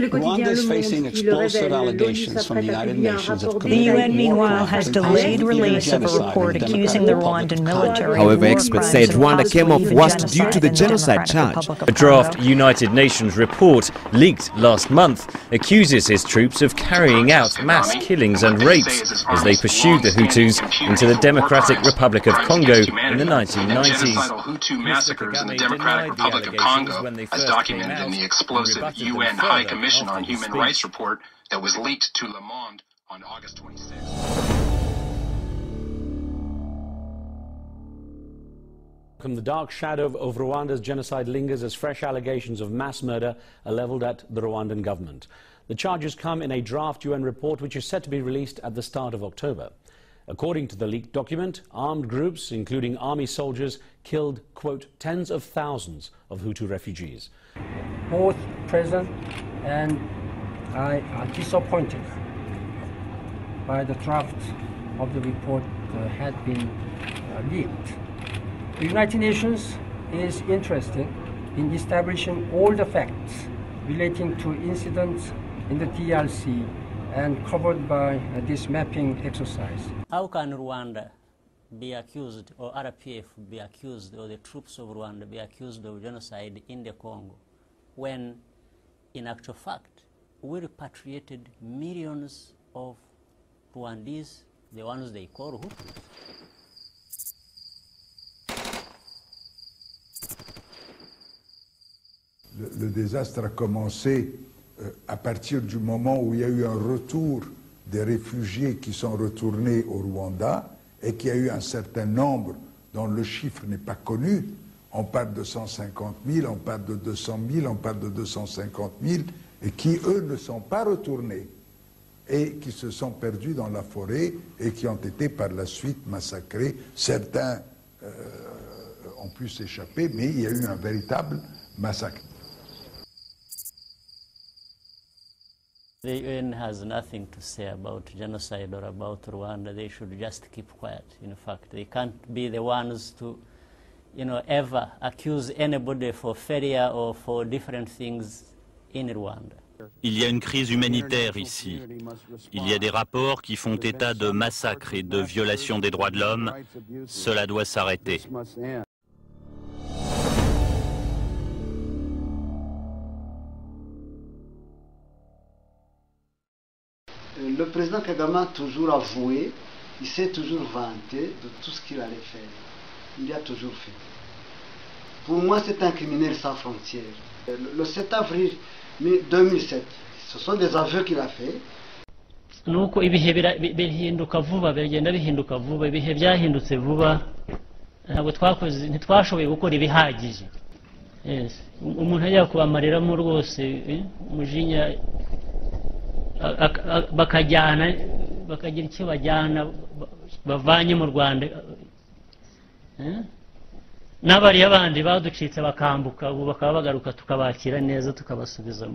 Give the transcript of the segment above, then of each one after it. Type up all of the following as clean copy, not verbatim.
Rwanda is facing explosive allegations from the United Nations of The UN, meanwhile, has delayed release of a report accusing the Rwandan military. However, experts said Rwanda came off worst due to the genocide charge. A draft United Nations report leaked last month accuses his troops of carrying out mass killings and rapes as they pursued the Hutus into the Democratic Republic of Congo in the 1990s. Hutu massacres in the Democratic Republic of Congo, as documented in the explosive UN High Commission on Human Rights report that was leaked to Le Monde on August 26th. The dark shadow of Rwanda's genocide lingers as fresh allegations of mass murder are leveled at the Rwandan government. The charges come in a draft UN report which is set to be released at the start of October. According to the leaked document, armed groups, including army soldiers, killed, quote, tens of thousands of Hutu refugees. Both President and I are disappointed by the draft of the report that had been leaked. The United Nations is interested in establishing all the facts relating to incidents in the DRC and covered by this mapping exercise. How can Rwanda be accused, or RPF be accused, or the troops of Rwanda be accused of genocide in the Congo, when, in actual fact, we repatriated millions of Rwandese, the ones they call Hutus? Le désastre a commencé à partir du moment où il y a eu un retour des réfugiés qui sont retournés au Rwanda et qu'il y a eu un certain nombre dont le chiffre n'est pas connu. On parle de 150 000, on parle de 200 000, on parle de 250 000 et qui, eux, ne sont pas retournés et qui se sont perdus dans la forêt et qui ont été par la suite massacrés. Certains ont pu s'échapper, mais il y a eu un véritable massacre. The UN has nothing to say about genocide or about Rwanda. They should just keep quiet. In fact, they can't be the ones to, ever accuse anybody for failure or for different things in Rwanda. Il y a une crise humanitaire ici. Il y a des rapports qui font état de massacres et de violations des droits de l'homme. Cela doit s'arrêter. Le président Kagame a toujours avoué, il s'est toujours vanté de tout ce qu'il allait faire. Il y a toujours fait. Pour moi, c'est un criminel sans frontières. Le 7 avril 2007, ce sont des aveux qu'il a fait. Nuko ibihe bihinduka vuba, bigenda bihinduka vuba, ibihe byahindutse vuba, ntabwo ntitwashoboye gukora ibihagije. Umuntu ajya kubamareramo rwose umujinya, bakajyana bakagira icyo bajyana bavanye mu Rwanda, n'abariya bandi baducitse bakambuka ubu bakaba bagaruka tukabakira neza tukabasubiza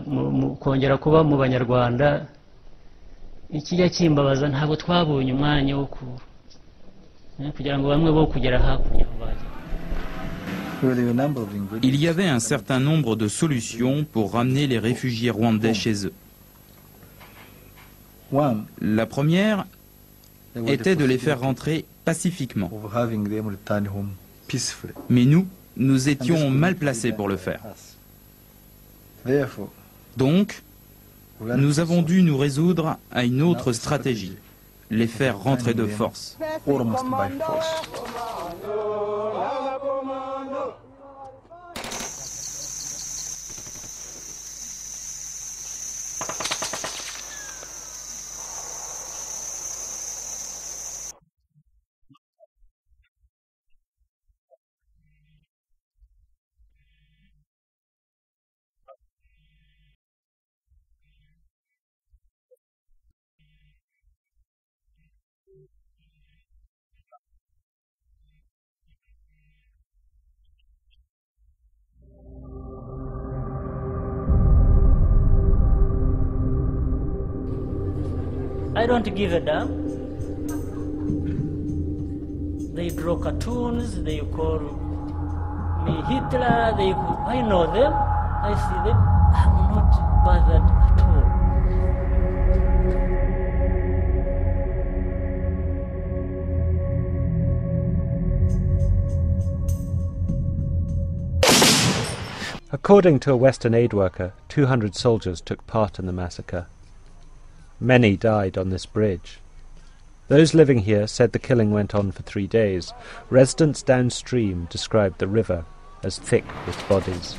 mu kongera kuba mu Banyarwanda. Ikijya kimbabaza ntabwo twabonye umwanya wo kugira ngo bamwe bo kugera hakurya bajya. Il y avait un certain nombre de solutions pour ramener les réfugiés rwandais chez eux. La première était de les faire rentrer pacifiquement. Mais nous étions mal placés pour le faire. Donc, nous avons dû nous résoudre à une autre stratégie, les faire rentrer de force. I don't give a damn. They draw cartoons, they call me Hitler, I know them. I see them, I'm not bothered at all. According to a Western aid worker, 200 soldiers took part in the massacre. Many died on this bridge. Those living here said the killing went on for 3 days. Residents downstream described the river as thick with bodies.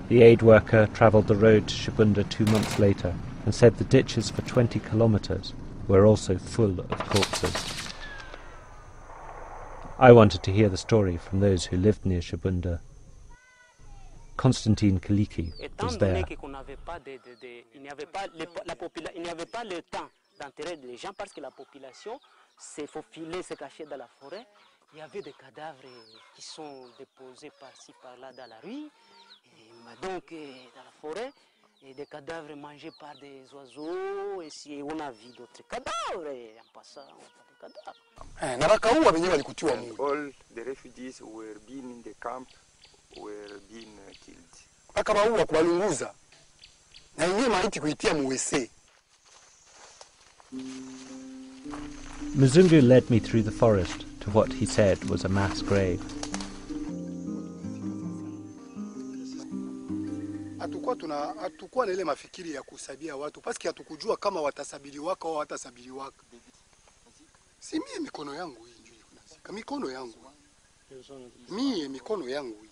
The aid worker travelled the road to Shibunda 2 months later and said the ditches for 20 kilometres were also full of corpses. I wanted to hear the story from those who lived near Shibunda. Constantine Kaliki was there. Il n'y avait pas le temps d'enterrer les gens parce que la population s'est faufilée, s'est cachée dans la forêt. Il y avait des cadavres qui sont déposés par-ci, par-là dans la rue, et donc dans la forêt, et des cadavres mangés par des oiseaux, et si on a vu d'autres cadavres, et en passant, on a des cadavres. All the refugees who were being in the camp were being killed. Muzungu led me through the forest to what he said was a mass grave. Hatukuwa na ile mafikiri ya kusabia watu paski hatukujua kama watasabiliwaka au watasabiliwaka. Si mie mikono yangu hii njoo kunazika. Mikono yangu. Mie mikono yangu hii.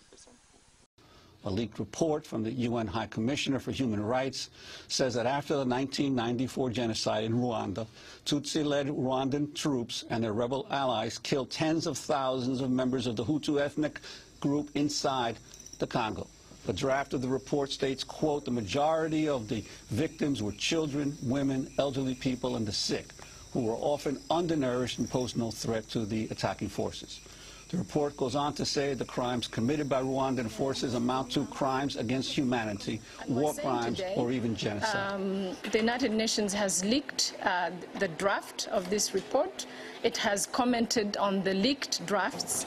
A leaked report from the UN High Commissioner for Human Rights says that after the 1994 genocide in Rwanda, Tutsi-led Rwandan troops and their rebel allies killed tens of thousands of members of the Hutu ethnic group inside the Congo. The draft of the report states, quote, the majority of the victims were children, women, elderly people, and the sick, who were often undernourished and posed no threat to the attacking forces. The report goes on to say the crimes committed by Rwandan forces amount to crimes against humanity, war crimes, today, or even genocide. The United Nations has leaked the draft of this report. It has commented on the leaked drafts,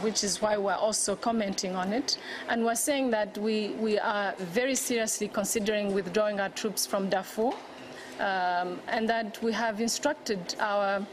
which is why we're also commenting on it. And we're saying that we are very seriously considering withdrawing our troops from Darfur, and that we have instructed our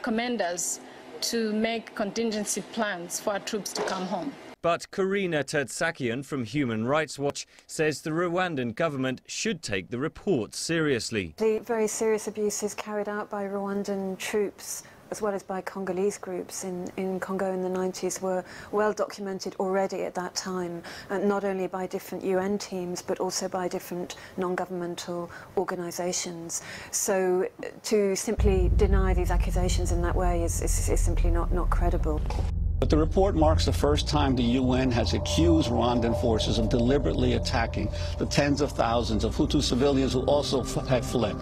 commanders to make contingency plans for our troops to come home. But Karina Tertsakian from Human Rights Watch says the Rwandan government should take the report seriously. The very serious abuses carried out by Rwandan troops as well as by Congolese groups in Congo in the 90s were well documented already at that time, not only by different UN teams but also by different non-governmental organisations. So to simply deny these accusations in that way is simply not credible. But the report marks the first time the UN has accused Rwandan forces of deliberately attacking the tens of thousands of Hutu civilians who also had fled.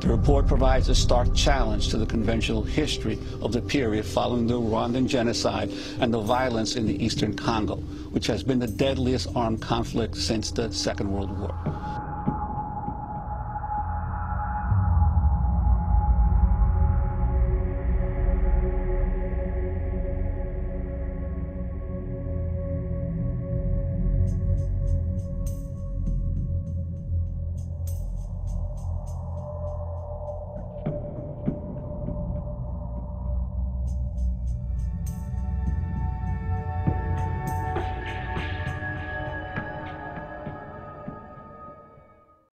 The report provides a stark challenge to the conventional history of the period following the Rwandan genocide and the violence in the eastern Congo, which has been the deadliest armed conflict since the Second World War.